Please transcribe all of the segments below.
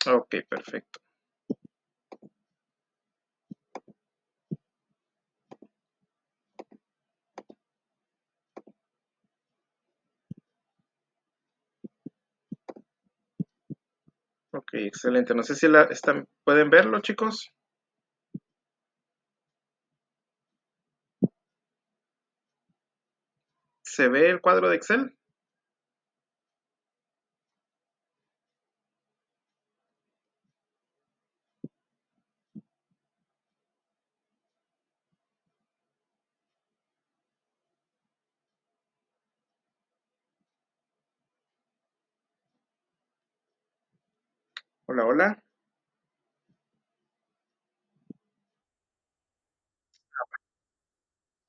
Ok, perfecto. Ok, excelente. No sé si pueden verlo, chicos. ¿Se ve el cuadro de Excel? Hola, hola.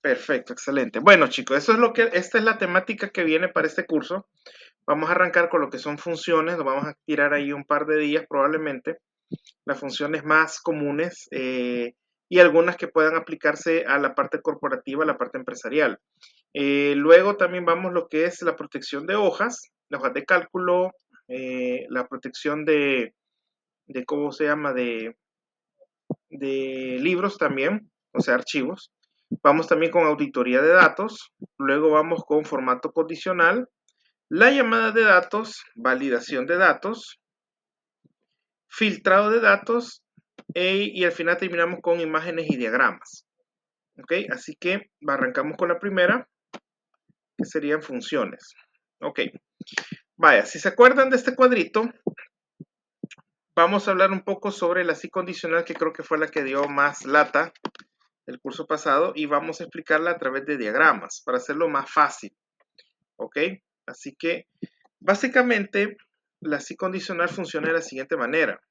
Perfecto, excelente. Bueno, chicos, esta es la temática que viene para este curso. Vamos a arrancar con lo que son funciones, nos vamos a tirar ahí un par de días probablemente, las funciones más comunes y algunas que puedan aplicarse a la parte corporativa, a la parte empresarial. Luego también vamos lo que es la protección de hojas, las hojas de cálculo, la protección de ¿cómo se llama? De libros también, o sea, archivos. Vamos también con auditoría de datos, luego vamos con formato condicional, la llamada de datos, validación de datos, filtrado de datos y al final terminamos con imágenes y diagramas. ¿Ok? Así que arrancamos con la primera, que serían funciones. Ok, vaya, si se acuerdan de este cuadrito, vamos a hablar un poco sobre la sí condicional, que creo que fue la que dio más lata el curso pasado, y vamos a explicarla a través de diagramas para hacerlo más fácil. ¿Ok? Así que básicamente la sí condicional funciona de la siguiente manera.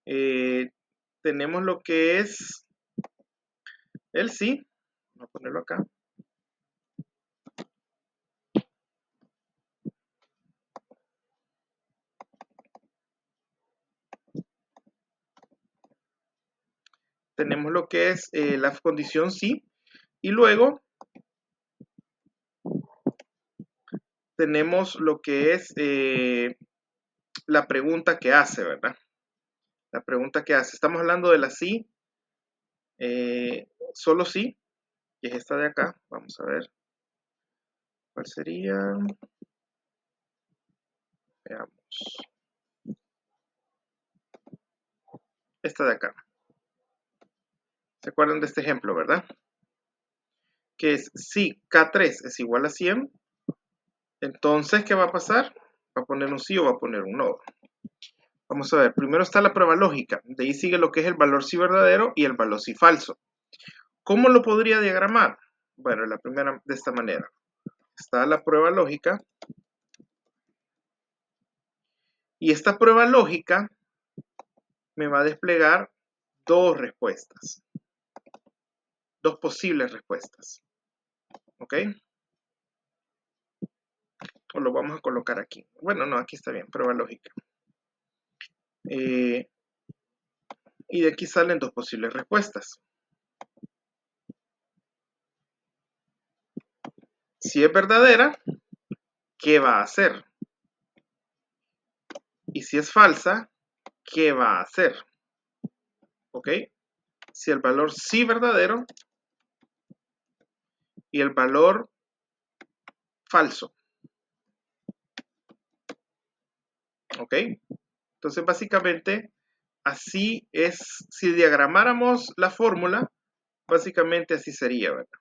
Eh, tenemos lo que es el sí, vamos a ponerlo acá. Tenemos lo que es la condición sí, y luego tenemos lo que es la pregunta que hace, ¿verdad? La pregunta que hace. Estamos hablando de la sí, solo sí, que es esta de acá. Vamos a ver cuál sería. Veamos. Esta de acá. ¿Se acuerdan de este ejemplo, verdad? Que es si K3 es igual a 100, entonces, ¿qué va a pasar? ¿Va a poner un sí o va a poner un no? Vamos a ver, primero está la prueba lógica, de ahí sigue lo que es el valor sí verdadero y el valor sí falso. ¿Cómo lo podría diagramar? Bueno, la primera de esta manera. Está la prueba lógica y esta prueba lógica me va a desplegar dos respuestas, dos posibles respuestas. ¿Ok? O lo vamos a colocar aquí. Bueno, no, aquí está bien, prueba lógica. Eh, y de aquí salen dos posibles respuestas. Si es verdadera, ¿qué va a hacer? Y si es falsa, ¿qué va a hacer? ¿Ok? Si el valor sí verdadero y el valor falso. ¿Ok? Entonces, básicamente, así es. Si diagramáramos la fórmula, básicamente así sería, ¿verdad?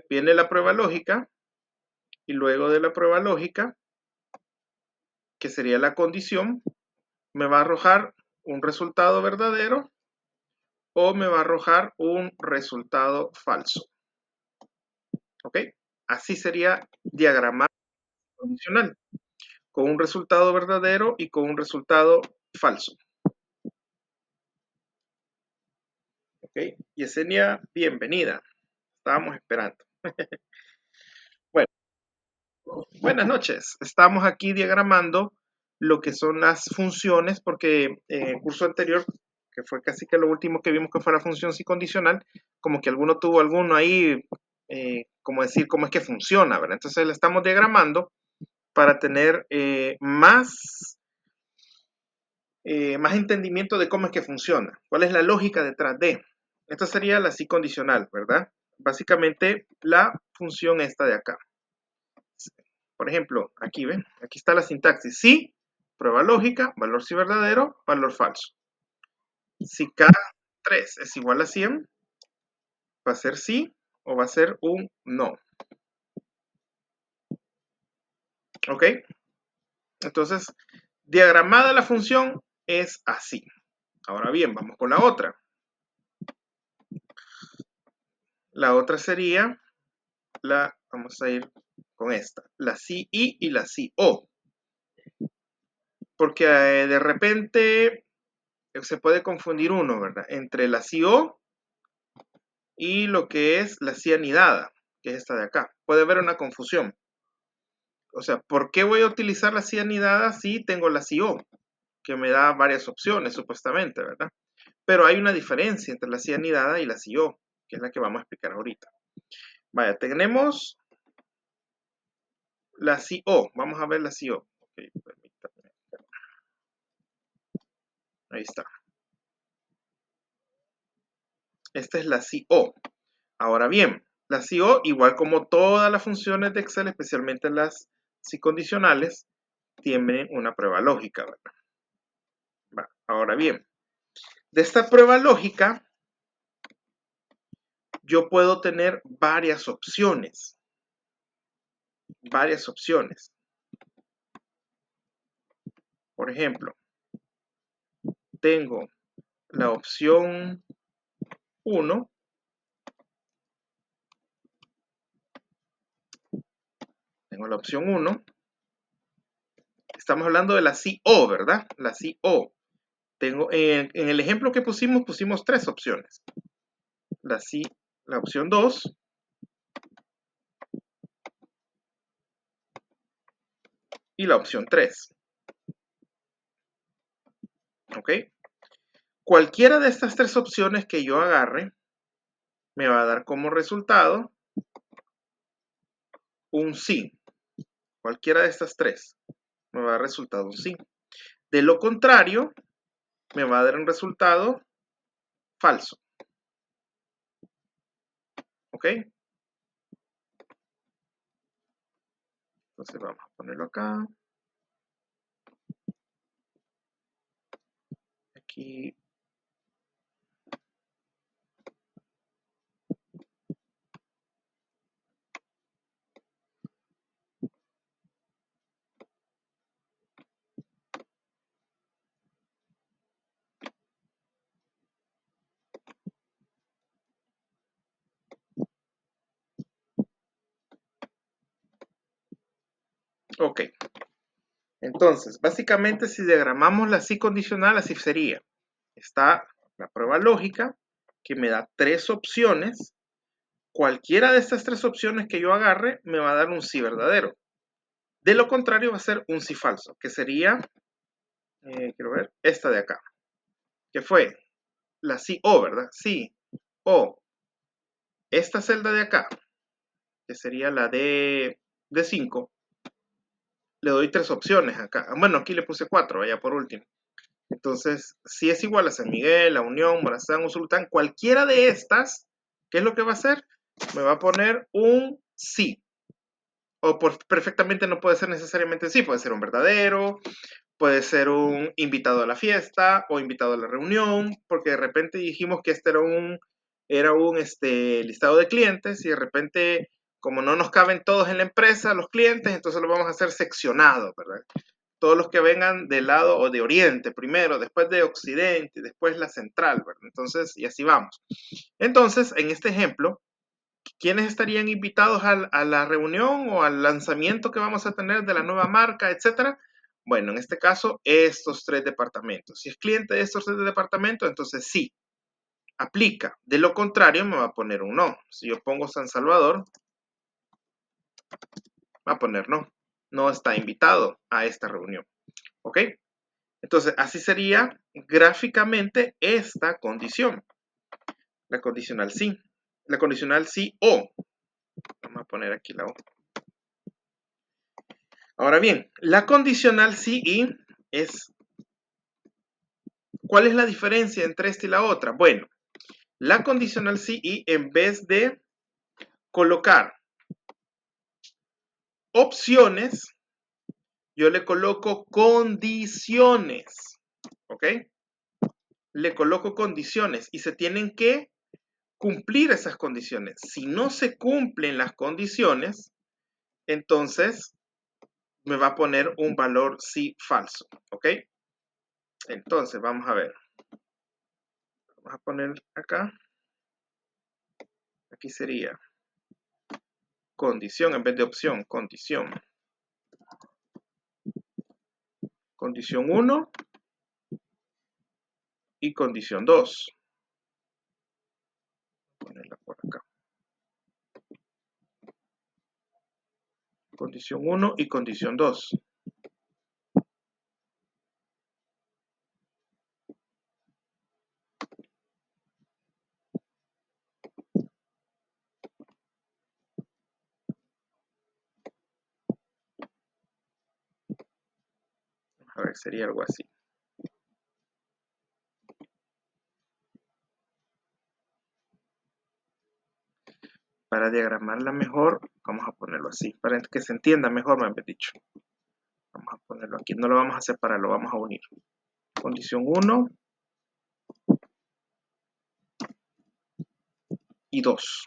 Viene la prueba lógica y luego de la prueba lógica, que sería la condición, me va a arrojar un resultado verdadero o me va a arrojar un resultado falso. ¿Ok? Así sería diagramar condicional, con un resultado verdadero y con un resultado falso. ¿Ok? Yesenia, bienvenida. Estábamos esperando. Bueno, buenas noches. Estamos aquí diagramando lo que son las funciones, porque en el curso anterior, que fue casi que lo último que vimos que fue la función sí condicional, como que alguno tuvo alguno ahí, como decir cómo es que funciona, ¿verdad? Entonces le estamos diagramando para tener más más entendimiento de cómo es que funciona, cuál es la lógica detrás de. Esta sería la sí condicional, ¿verdad? Básicamente la función esta de acá. Por ejemplo, aquí ven, aquí está la sintaxis. Sí, prueba lógica, valor sí verdadero, valor falso. Si K3 es igual a 100, va a ser sí o va a ser un no. ¿Ok? Entonces, diagramada la función es así. Ahora bien, vamos con la otra. La otra sería vamos a ir con esta, la CI y la CO. Porque de repente se puede confundir uno, ¿verdad? Entre la CO y lo que es la C anidada, que es esta de acá. Puede haber una confusión. O sea, ¿por qué voy a utilizar la C anidada si tengo la CO? Que me da varias opciones, supuestamente, ¿verdad? Pero hay una diferencia entre la C anidada y la CO, que es la que vamos a explicar ahorita. Vaya, tenemos la CO. Vamos a ver la CO. Okay, permítame. Ahí está. Esta es la CO. Ahora bien, la CO, igual como todas las funciones de Excel, especialmente las si condicionales, tienen una prueba lógica, ¿verdad? Ahora bien, de esta prueba lógica, yo puedo tener varias opciones. Varias opciones. Por ejemplo, tengo la opción 1. Tengo la opción 1. Estamos hablando de la CO, ¿verdad? La CO. Tengo, en el ejemplo que pusimos 3 opciones. La opción 2. Y la opción 3. ¿Ok? Cualquiera de estas 3 opciones que yo agarre me va a dar como resultado un sí. Cualquiera de estas 3 me va a dar resultado un sí. De lo contrario, me va a dar un resultado falso. ¿Ok? Entonces vamos a ponerlo acá. Aquí. Ok. Entonces, básicamente, si diagramamos la sí condicional, así sería. Está la prueba lógica, que me da 3 opciones. Cualquiera de estas 3 opciones que yo agarre me va a dar un sí verdadero. De lo contrario va a ser un sí falso, que sería, quiero ver, esta de acá, que fue la sí o, ¿verdad? Sí o. Esta celda de acá, que sería la de 5, le doy 3 opciones acá. Bueno, aquí le puse 4, vaya por último. Entonces, si es igual a San Miguel, a Unión, Morazán, Usulután, cualquiera de estas, ¿qué es lo que va a hacer? Me va a poner un sí. O perfectamente no puede ser necesariamente sí, puede ser un verdadero, puede ser un invitado a la fiesta o invitado a la reunión, porque de repente dijimos que este era un listado de clientes y de repente, como no nos caben todos en la empresa, los clientes, entonces lo vamos a hacer seccionado, ¿verdad? Todos los que vengan del lado o de oriente primero, después de occidente, después la central, ¿verdad? Entonces, y así vamos. Entonces, en este ejemplo, ¿quiénes estarían invitados a la reunión o al lanzamiento que vamos a tener de la nueva marca, etcétera? Bueno, en este caso, estos 3 departamentos. Si es cliente de estos 3 departamentos, entonces sí, aplica. De lo contrario, me va a poner un no. Si yo pongo San Salvador, va a poner no. No está invitado a esta reunión. ¿Ok? Entonces, así sería gráficamente esta condición. La condicional sí. La condicional sí o. Vamos a poner aquí la o. Ahora bien, la condicional sí y es ¿Cuál es la diferencia entre esta y la otra? Bueno, la condicional sí y en vez de colocar opciones, yo le coloco condiciones, ¿ok? Le coloco condiciones y se tienen que cumplir esas condiciones. Si no se cumplen las condiciones, entonces me va a poner un valor sí falso, ¿ok? Entonces, vamos a ver. Vamos a poner acá. Aquí sería condición en vez de opción, condición. Condición 1 y condición 2. Ponerla por acá. Condición 1 y condición 2. A ver, sería algo así. Para diagramarla mejor, vamos a ponerlo así. Para que se entienda mejor, me han dicho. Vamos a ponerlo aquí. No lo vamos a separar, lo vamos a unir. Condición 1 y 2.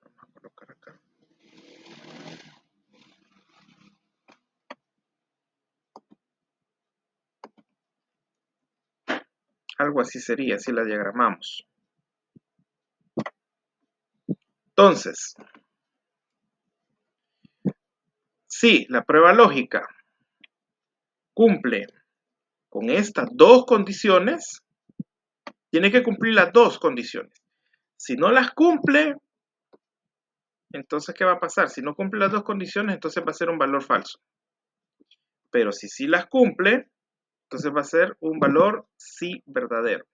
Vamos a colocar acá. Algo así sería si la diagramamos. Entonces, si la prueba lógica cumple con estas dos condiciones, tiene que cumplir las dos condiciones. Si no las cumple, entonces, ¿qué va a pasar? Si no cumple las dos condiciones, entonces va a ser un valor falso. Pero si sí las cumple, entonces va a ser un valor sí verdadero.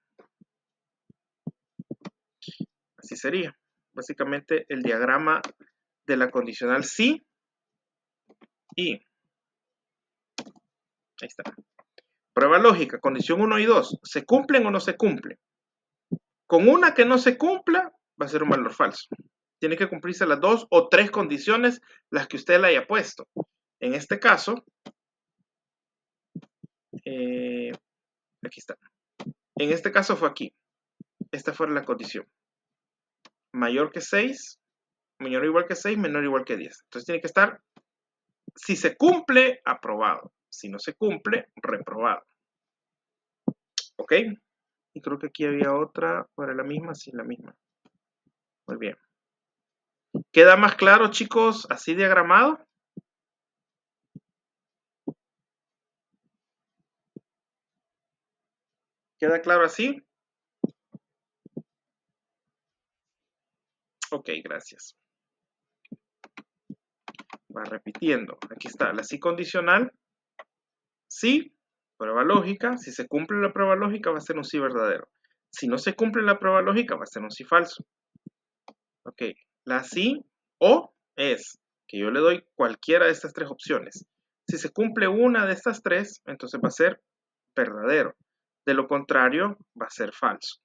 Así sería. Básicamente el diagrama de la condicional sí y. Ahí está. Prueba lógica, condición 1 y 2. ¿Se cumplen o no se cumplen? Con una que no se cumpla, va a ser un valor falso. Tiene que cumplirse las dos o tres condiciones, las que usted le haya puesto. En este caso, aquí está. En este caso fue aquí. Esta fue la condición. Mayor que 6, menor o igual que 6, menor o igual que 10. Entonces tiene que estar, si se cumple, aprobado. Si no se cumple, reprobado. ¿Ok? Y creo que aquí había otra, para la misma, sí, la misma. Muy bien. ¿Queda más claro, chicos, así diagramado? ¿Queda claro así? Ok, gracias. Va repitiendo. Aquí está, la sí condicional. Sí, prueba lógica. Si se cumple la prueba lógica, va a ser un sí verdadero. Si no se cumple la prueba lógica, va a ser un sí falso. Ok, la sí o es que yo le doy cualquiera de estas tres opciones. Si se cumple una de estas tres, entonces va a ser verdadero. De lo contrario, va a ser falso.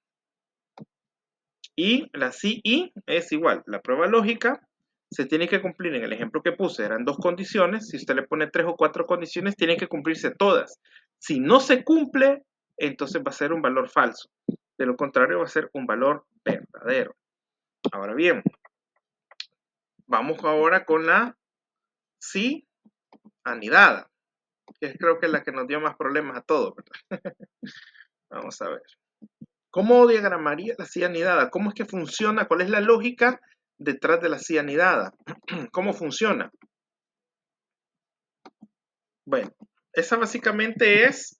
Y la sí y es igual. La prueba lógica se tiene que cumplir. En el ejemplo que puse eran dos condiciones. Si usted le pone 3 o 4 condiciones, tienen que cumplirse todas. Si no se cumple, entonces va a ser un valor falso. De lo contrario, va a ser un valor verdadero. Ahora bien, vamos ahora con la sí anidada, que creo que es la que nos dio más problemas a todos, ¿verdad? Vamos a ver. ¿Cómo diagramaría la sí anidada? ¿Cómo es que funciona? ¿Cuál es la lógica detrás de la sí anidada? ¿Cómo funciona? Bueno, esa básicamente es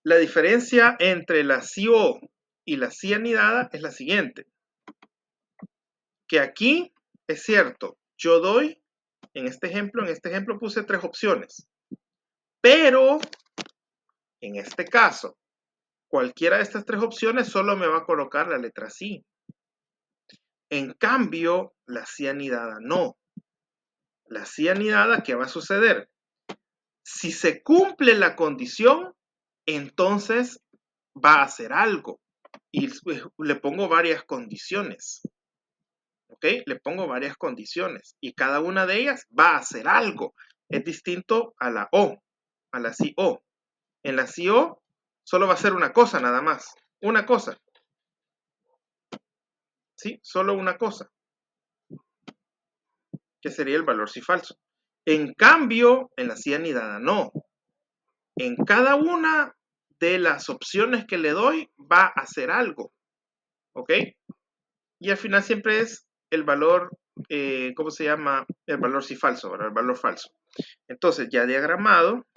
la diferencia entre la CIO y la sí anidada es la siguiente. Que aquí es cierto, yo doy, en este ejemplo puse 3 opciones. Pero, en este caso, cualquiera de estas 3 opciones solo me va a colocar la letra sí. En cambio, la sí anidada no. la sí anidada, ¿qué va a suceder? Si se cumple la condición, entonces va a hacer algo. Y le pongo varias condiciones. ¿Ok? Le pongo varias condiciones. Y cada una de ellas va a hacer algo. Es distinto a la O, a la sí O. En la sí O solo va a hacer una cosa nada más. Una cosa. ¿Sí? Solo una cosa. Que sería el valor sí falso. En cambio, en la sí anidada no. En cada una de las opciones que le doy va a hacer algo. ¿Ok? Y al final siempre es el valor, ¿cómo se llama? El valor sí falso, ¿verdad? El valor falso. Entonces, ya diagramado,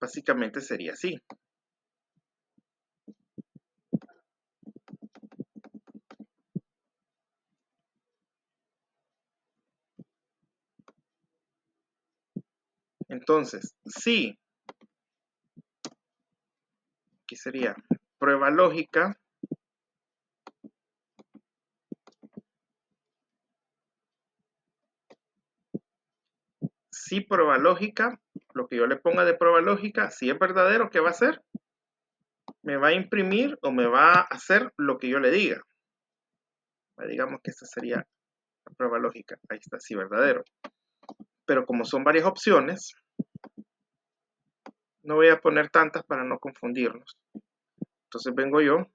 básicamente sería así. Entonces, sí, aquí sería prueba lógica. Si prueba lógica, lo que yo le ponga de prueba lógica, si es verdadero, ¿qué va a hacer? Me va a imprimir o me va a hacer lo que yo le diga. Digamos que esta sería la prueba lógica. Ahí está, sí, verdadero. Pero como son varias opciones, no voy a poner tantas para no confundirnos. Entonces vengo yo,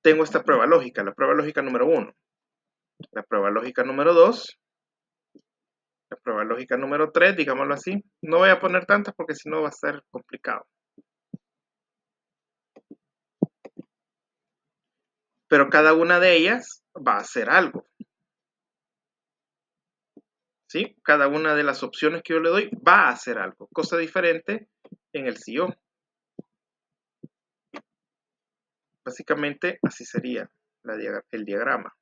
tengo esta prueba lógica, la prueba lógica número 1, la prueba lógica número 2, la prueba lógica número 3, digámoslo así. No voy a poner tantas porque si no va a ser complicado. Pero cada una de ellas va a hacer algo. ¿Sí? Cada una de las opciones que yo le doy va a hacer algo. Cosa diferente en el sí o. Básicamente así sería el diagrama.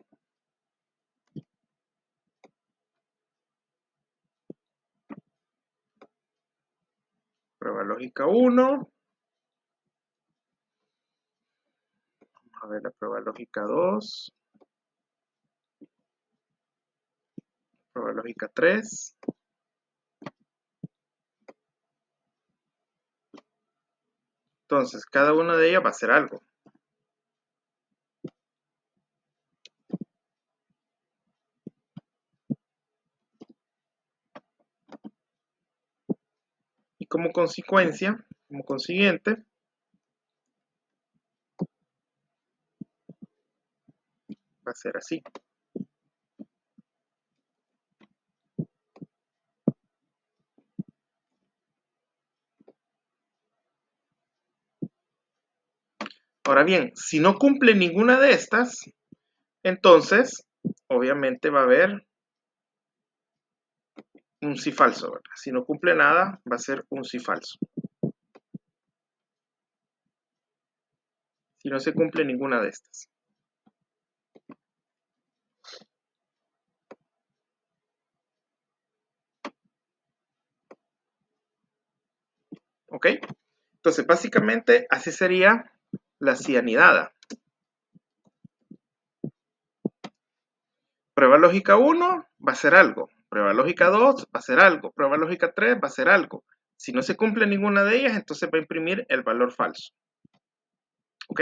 Prueba lógica 1. Vamos a ver la prueba lógica 2. Prueba lógica 3. Entonces, cada una de ellas va a hacer algo. Y como consecuencia, como consiguiente, va a ser así. Ahora bien, si no cumple ninguna de estas, entonces, obviamente va a haber un sí falso, ¿verdad? Si no cumple nada, va a ser un sí falso. Si no se cumple ninguna de estas. ¿Ok? Entonces, básicamente, así sería la cianidada. Prueba lógica 1 va a ser algo. Prueba lógica 2 va a ser algo. Prueba lógica 3 va a ser algo. Si no se cumple ninguna de ellas, entonces va a imprimir el valor falso. ¿Ok?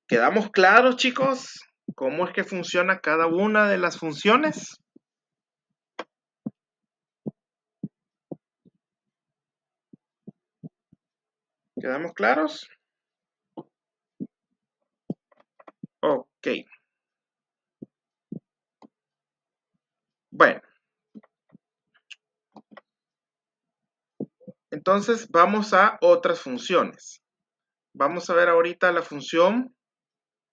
¿Quedamos claros, chicos? ¿Cómo es que funciona cada una de las funciones? ¿Quedamos claros? Ok. Bueno, entonces vamos a otras funciones. Vamos a ver ahorita la función,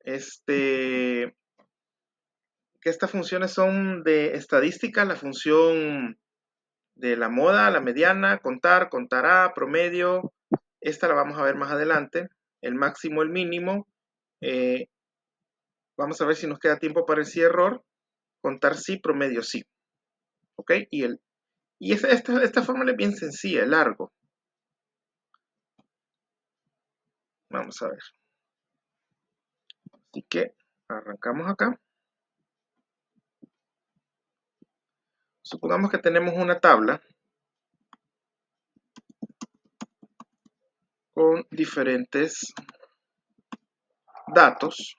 que estas funciones son de estadística, la función de la moda, la mediana, contar, contará, promedio. Esta la vamos a ver más adelante. El máximo, el mínimo. Eh, vamos a ver si nos queda tiempo para el sí error. Contar sí, promedio sí. ¿Ok? Y esta fórmula es bien sencilla, es largo. Vamos a ver. Así que arrancamos acá. Supongamos que tenemos una tabla con diferentes datos.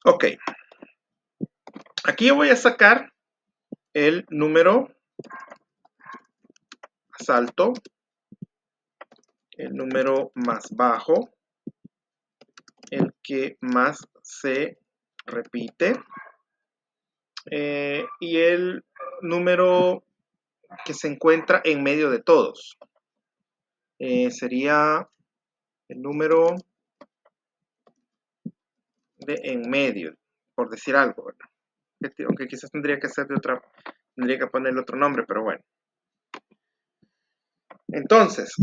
Ok, aquí yo voy a sacar el número más alto, el número más bajo, el que más se repite y el número que se encuentra en medio de todos. Sería el número de en medio, por decir algo, ¿verdad? Aunque quizás tendría que ser de otra, tendría que ponerle otro nombre, pero bueno. Entonces,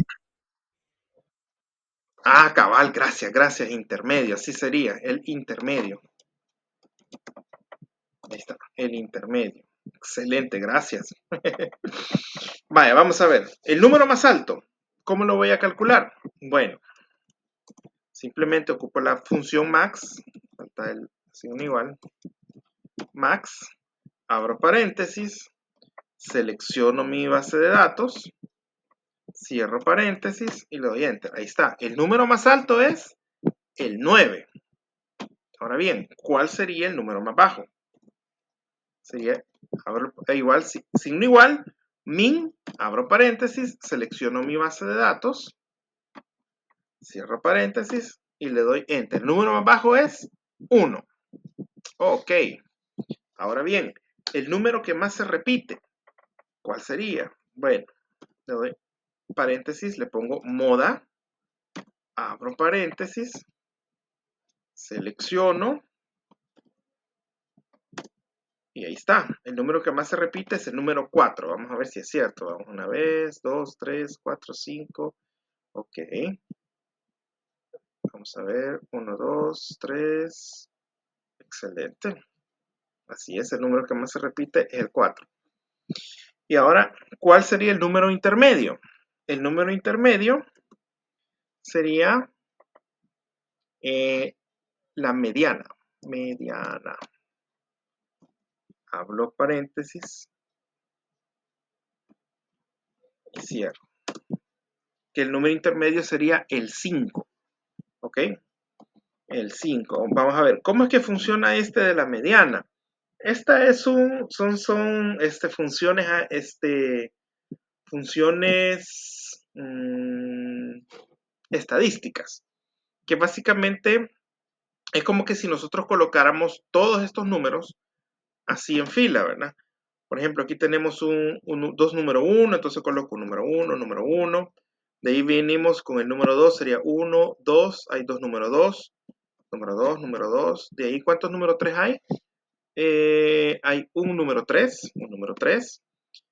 cabal, gracias, intermedio, así sería, el intermedio. Ahí está, el intermedio. Excelente, gracias. Vaya, vamos a ver. El número más alto, ¿cómo lo voy a calcular? Bueno, simplemente ocupo la función max, falta el signo igual, max, abro paréntesis, selecciono mi base de datos, cierro paréntesis y le doy enter. Ahí está. El número más alto es el 9. Ahora bien, ¿cuál sería el número más bajo? Sería, abro, igual, signo igual, min, abro paréntesis, selecciono mi base de datos, cierro paréntesis y le doy enter. El número más bajo es 1. Ok. Ahora bien, el número que más se repite, ¿cuál sería? Bueno, le doy paréntesis, le pongo moda, abro paréntesis, selecciono y ahí está. El número que más se repite es el número 4. Vamos a ver si es cierto. Vamos una vez, 2, 3, 4, 5. Ok. Vamos a ver. 1, 2, 3. Excelente. Así es, el número que más se repite es el 4. Y ahora, ¿cuál sería el número intermedio? El número intermedio sería la mediana. Mediana. Abro paréntesis y cierro. Que el número intermedio sería el 5. ¿Ok? El 5. Vamos a ver, ¿cómo es que funciona este de la mediana? Esta es son funciones, funciones estadísticas, que básicamente es como que si nosotros colocáramos todos estos números así en fila, ¿verdad? Por ejemplo, aquí tenemos dos número 1, entonces coloco número 1, número 1. De ahí venimos con el número 2, sería 1, 2, hay dos número 2, número 2, número 2. De ahí, ¿cuántos número 3 hay? Hay un número 3,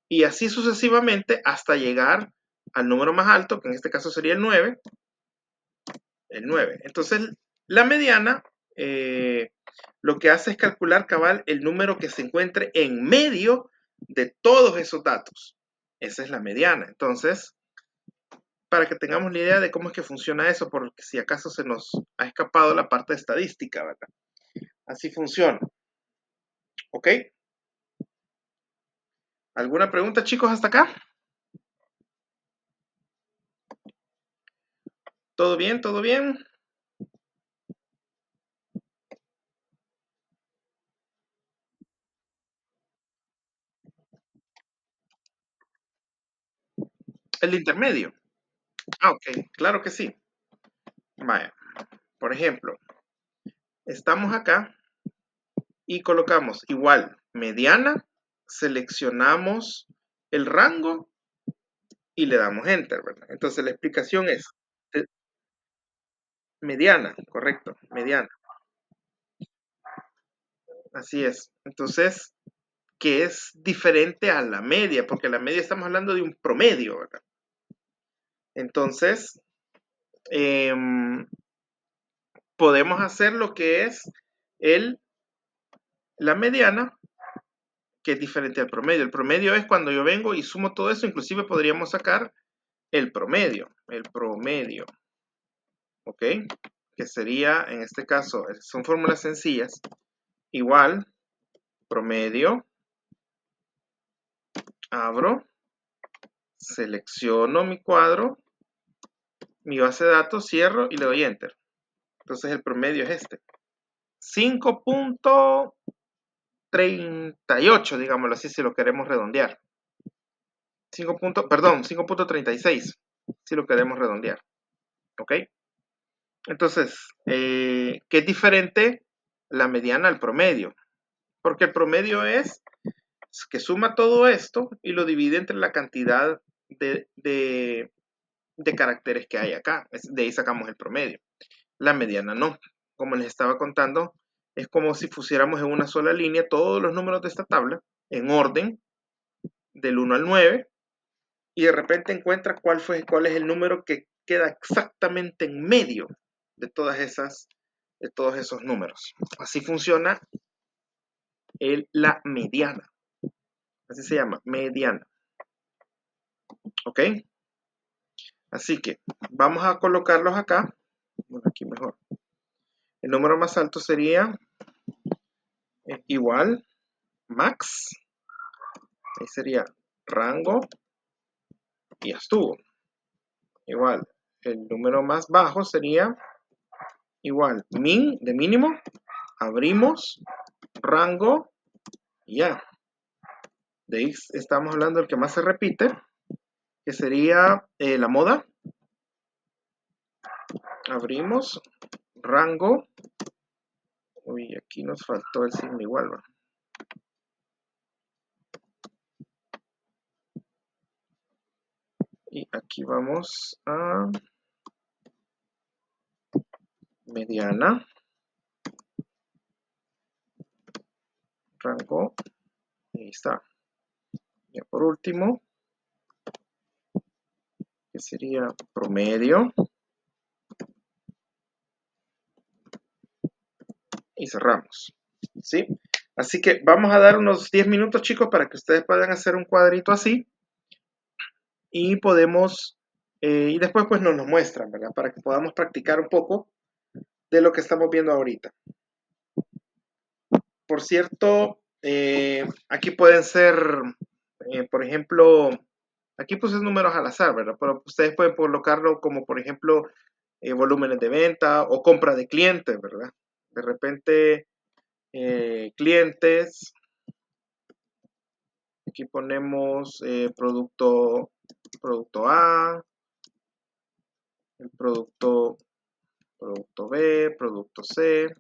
y así sucesivamente hasta llegar al número más alto, que en este caso sería el 9. El 9. Entonces, la mediana lo que hace es calcular cabal el número que se encuentre en medio de todos esos datos. Esa es la mediana. Entonces, para que tengamos la idea de cómo es que funciona eso, porque si acaso se nos ha escapado la parte estadística, ¿verdad? Así funciona. ¿Ok? ¿Alguna pregunta, chicos, hasta acá? ¿Todo bien? ¿Todo bien? El intermedio. Ok, claro que sí. Vaya, por ejemplo, estamos acá y colocamos igual mediana, seleccionamos el rango y le damos enter, ¿verdad? Entonces la explicación es mediana, correcto, mediana. Así es. Entonces, que es diferente a la media, porque la media estamos hablando de un promedio, ¿verdad? Entonces, podemos hacer lo que es la mediana, que es diferente al promedio. El promedio es cuando yo vengo y sumo todo eso, inclusive podríamos sacar el promedio, ¿ok? Que sería, en este caso, son fórmulas sencillas, igual, promedio, abro, selecciono mi cuadro, mi base de datos, cierro y le doy Enter. Entonces el promedio es este. 5.38, digámoslo así, si lo queremos redondear. 5.36, si lo queremos redondear. ¿Ok? Entonces, ¿qué es diferente la mediana al promedio? Porque el promedio es que suma todo esto y lo divide entre la cantidad de caracteres que hay acá. De ahí sacamos el promedio. La mediana no. Como les estaba contando, es como si pusiéramos en una sola línea todos los números de esta tabla en orden del 1 al 9 y de repente encuentra cuál es el número que queda exactamente en medio de todos esos números. Así funciona la mediana. Así se llama, mediana. ¿Ok? Así que vamos a colocarlos acá. Bueno, aquí mejor. El número más alto sería igual, max. Ahí sería rango y ya estuvo. Igual, el número más bajo sería igual, min de mínimo. Abrimos, rango y ya. De ahí estamos hablando del que más se repite, que sería la moda. Abrimos, rango. Uy, aquí nos faltó el signo igual, ¿no? Y aquí vamos a mediana, rango, ahí está. Y por último, que sería promedio. Y cerramos, ¿sí? Así que vamos a dar unos 10 minutos, chicos, para que ustedes puedan hacer un cuadrito así. Y podemos, y después pues nos lo muestran, ¿verdad? Para que podamos practicar un poco de lo que estamos viendo ahorita. Por cierto, aquí pueden ser, por ejemplo, aquí puse números al azar, ¿verdad? Pero ustedes pueden colocarlo como, por ejemplo, volúmenes de venta o compra de clientes, ¿verdad? De repente, clientes. Aquí ponemos producto A, el producto B, producto C,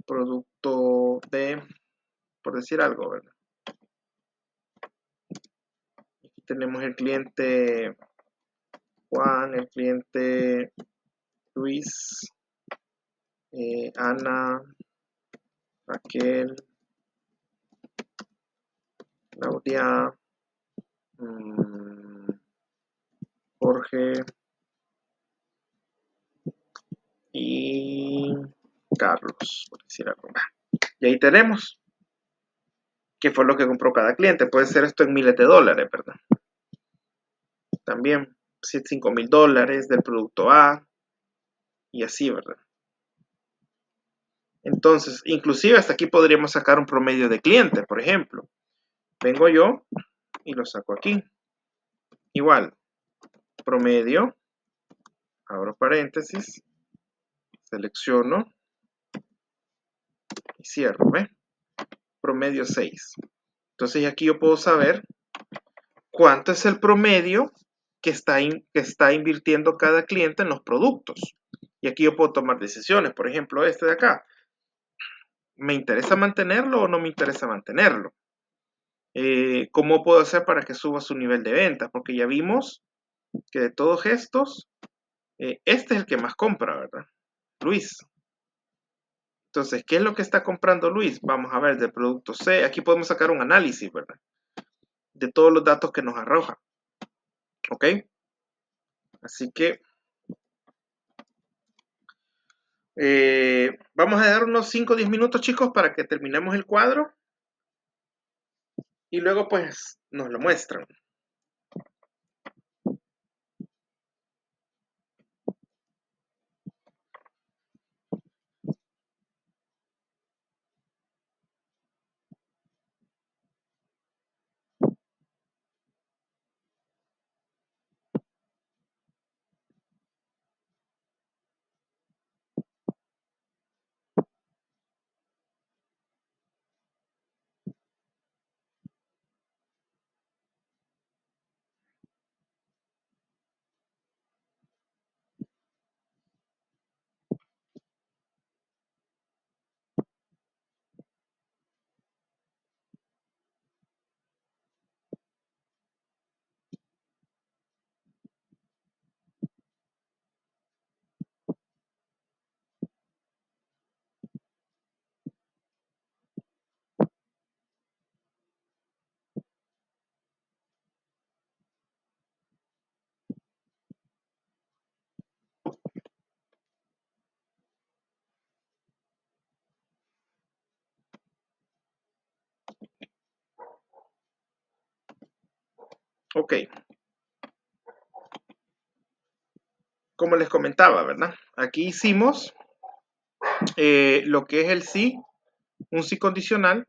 producto D, por decir algo, ¿verdad? Aquí tenemos el cliente Juan, el cliente Luis, Ana, Raquel, Claudia, Jorge y Carlos, por decir algo. Y ahí tenemos qué fue lo que compró cada cliente. Puede ser esto en miles de dólares, ¿verdad? También $5,000 del producto A y así, ¿verdad? Entonces, inclusive hasta aquí podríamos sacar un promedio de clientes, por ejemplo. Vengo yo y lo saco aquí. Igual, promedio, abro paréntesis, selecciono y cierro, ¿ve? Promedio 6. Entonces aquí yo puedo saber cuánto es el promedio que está invirtiendo cada cliente en los productos. Y aquí yo puedo tomar decisiones. Por ejemplo, este de acá. ¿Me interesa mantenerlo o no me interesa mantenerlo? ¿Cómo puedo hacer para que suba su nivel de venta? Porque ya vimos que de todos estos, este es el que más compra, ¿verdad? Luis. Entonces, ¿qué es lo que está comprando Luis? Vamos a ver, del producto C. Aquí podemos sacar un análisis, ¿verdad? De todos los datos que nos arroja. ¿Ok? Así que vamos a dar unos 5 o 10 minutos, chicos, para que terminemos el cuadro. Y luego, pues, nos lo muestran. Ok. Como les comentaba, ¿verdad? Aquí hicimos lo que es el sí, un sí condicional,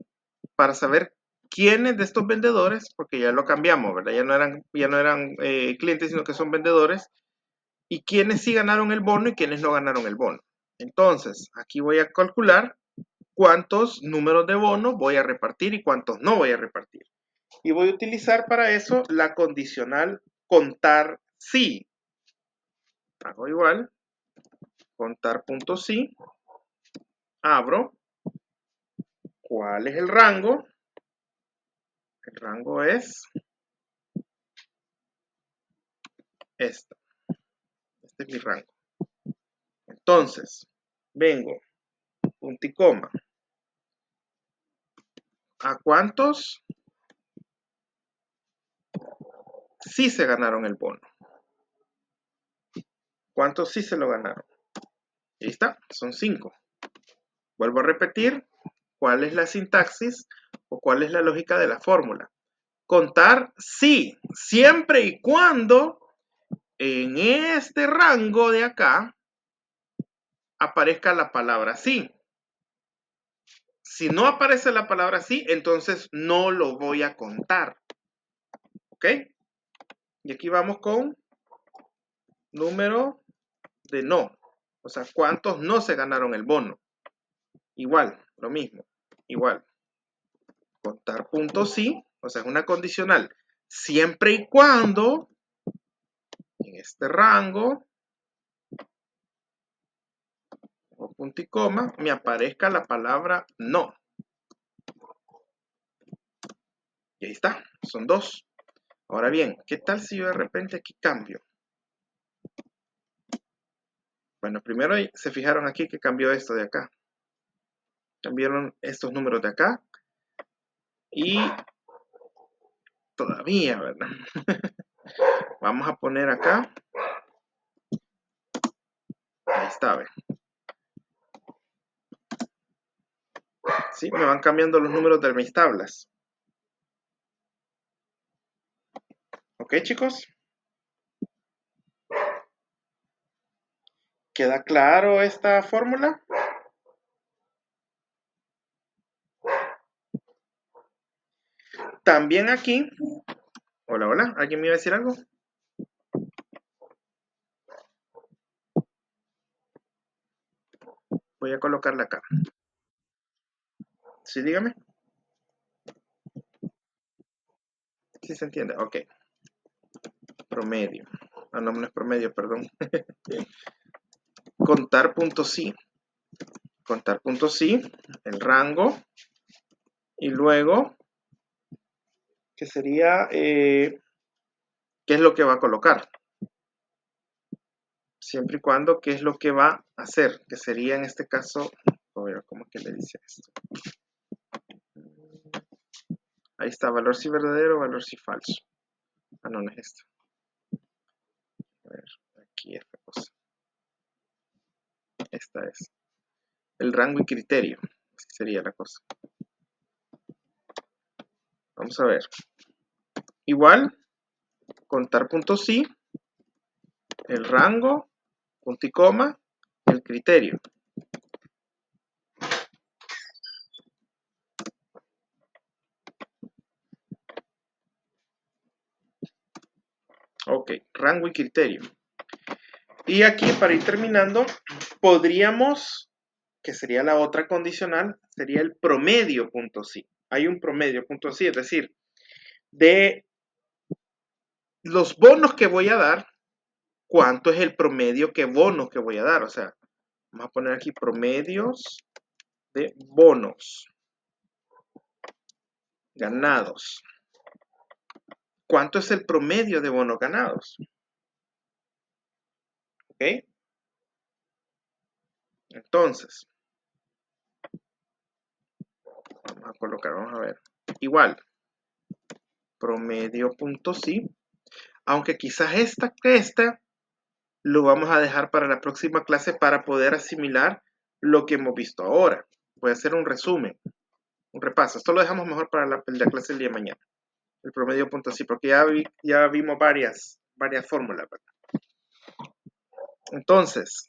para saber quiénes de estos vendedores, porque ya lo cambiamos, ¿verdad? Ya no eran clientes, sino que son vendedores, y quiénes sí ganaron el bono y quiénes no ganaron el bono. Entonces, aquí voy a calcular cuántos números de bono voy a repartir y cuántos no voy a repartir. Y voy a utilizar para eso la condicional contar sí. Hago igual, contar punto sí, abro. ¿Cuál es el rango? El rango es este. Este es mi rango. Entonces, vengo, punto y coma. ¿A cuántos sí se ganaron el bono? ¿Cuántos sí se lo ganaron? Ahí está, son 5. Vuelvo a repetir, ¿cuál es la sintaxis o cuál es la lógica de la fórmula? Contar sí, siempre y cuando en este rango de acá aparezca la palabra sí. Si no aparece la palabra sí, entonces no lo voy a contar. ¿Ok? Y aquí vamos con número de no. O sea, ¿cuántos no se ganaron el bono? Igual, lo mismo. Igual. Contar puntos sí, o sea, es una condicional. Siempre y cuando en este rango o punto y coma me aparezca la palabra no. Y ahí está, son 2. Ahora bien, ¿qué tal si yo de repente aquí cambio? Bueno, primero se fijaron aquí que cambió esto de acá. Cambiaron estos números de acá. Y todavía, ¿verdad? Vamos a poner acá. Ahí está, ¿ven? Sí, me van cambiando los números de mis tablas. ¿Ok, chicos? ¿Queda claro esta fórmula? También aquí. Hola, hola. ¿Alguien me iba a decir algo? Voy a colocarla acá. ¿Sí, dígame? Sí se entiende. Ok. Promedio. Ah, no, no es promedio, perdón. Contar punto sí. Contar punto sí. El rango. Y luego, ¿qué sería? ¿Qué es lo que va a colocar? Siempre y cuando, ¿qué es lo que va a hacer? Que sería en este caso ver cómo es que le dice esto. Ahí está, valor si verdadero, valor si falso. Ah, no, no es esto. A ver, aquí esta cosa. Esta es. El rango y criterio. Así sería la cosa. Vamos a ver. Igual, contar puntos sí, el rango, punto y coma, el criterio. Ok, rango y criterio. Y aquí, para ir terminando, podríamos, que sería la otra condicional, sería el promedio punto sí. Hay un promedio punto sí, es decir, de los bonos que voy a dar, ¿cuánto es el promedio que bonos que voy a dar? O sea, vamos a poner aquí promedios de bonos ganados. ¿Cuánto es el promedio de bonos ganados? ¿Ok? Entonces, vamos a colocar, vamos a ver. Igual, promedio punto sí. Aunque quizás esta lo vamos a dejar para la próxima clase para poder asimilar lo que hemos visto ahora. Voy a hacer un resumen, un repaso. Esto lo dejamos mejor para la clase del día de mañana. El promedio punto sí, porque ya vimos varias fórmulas, ¿verdad? Entonces,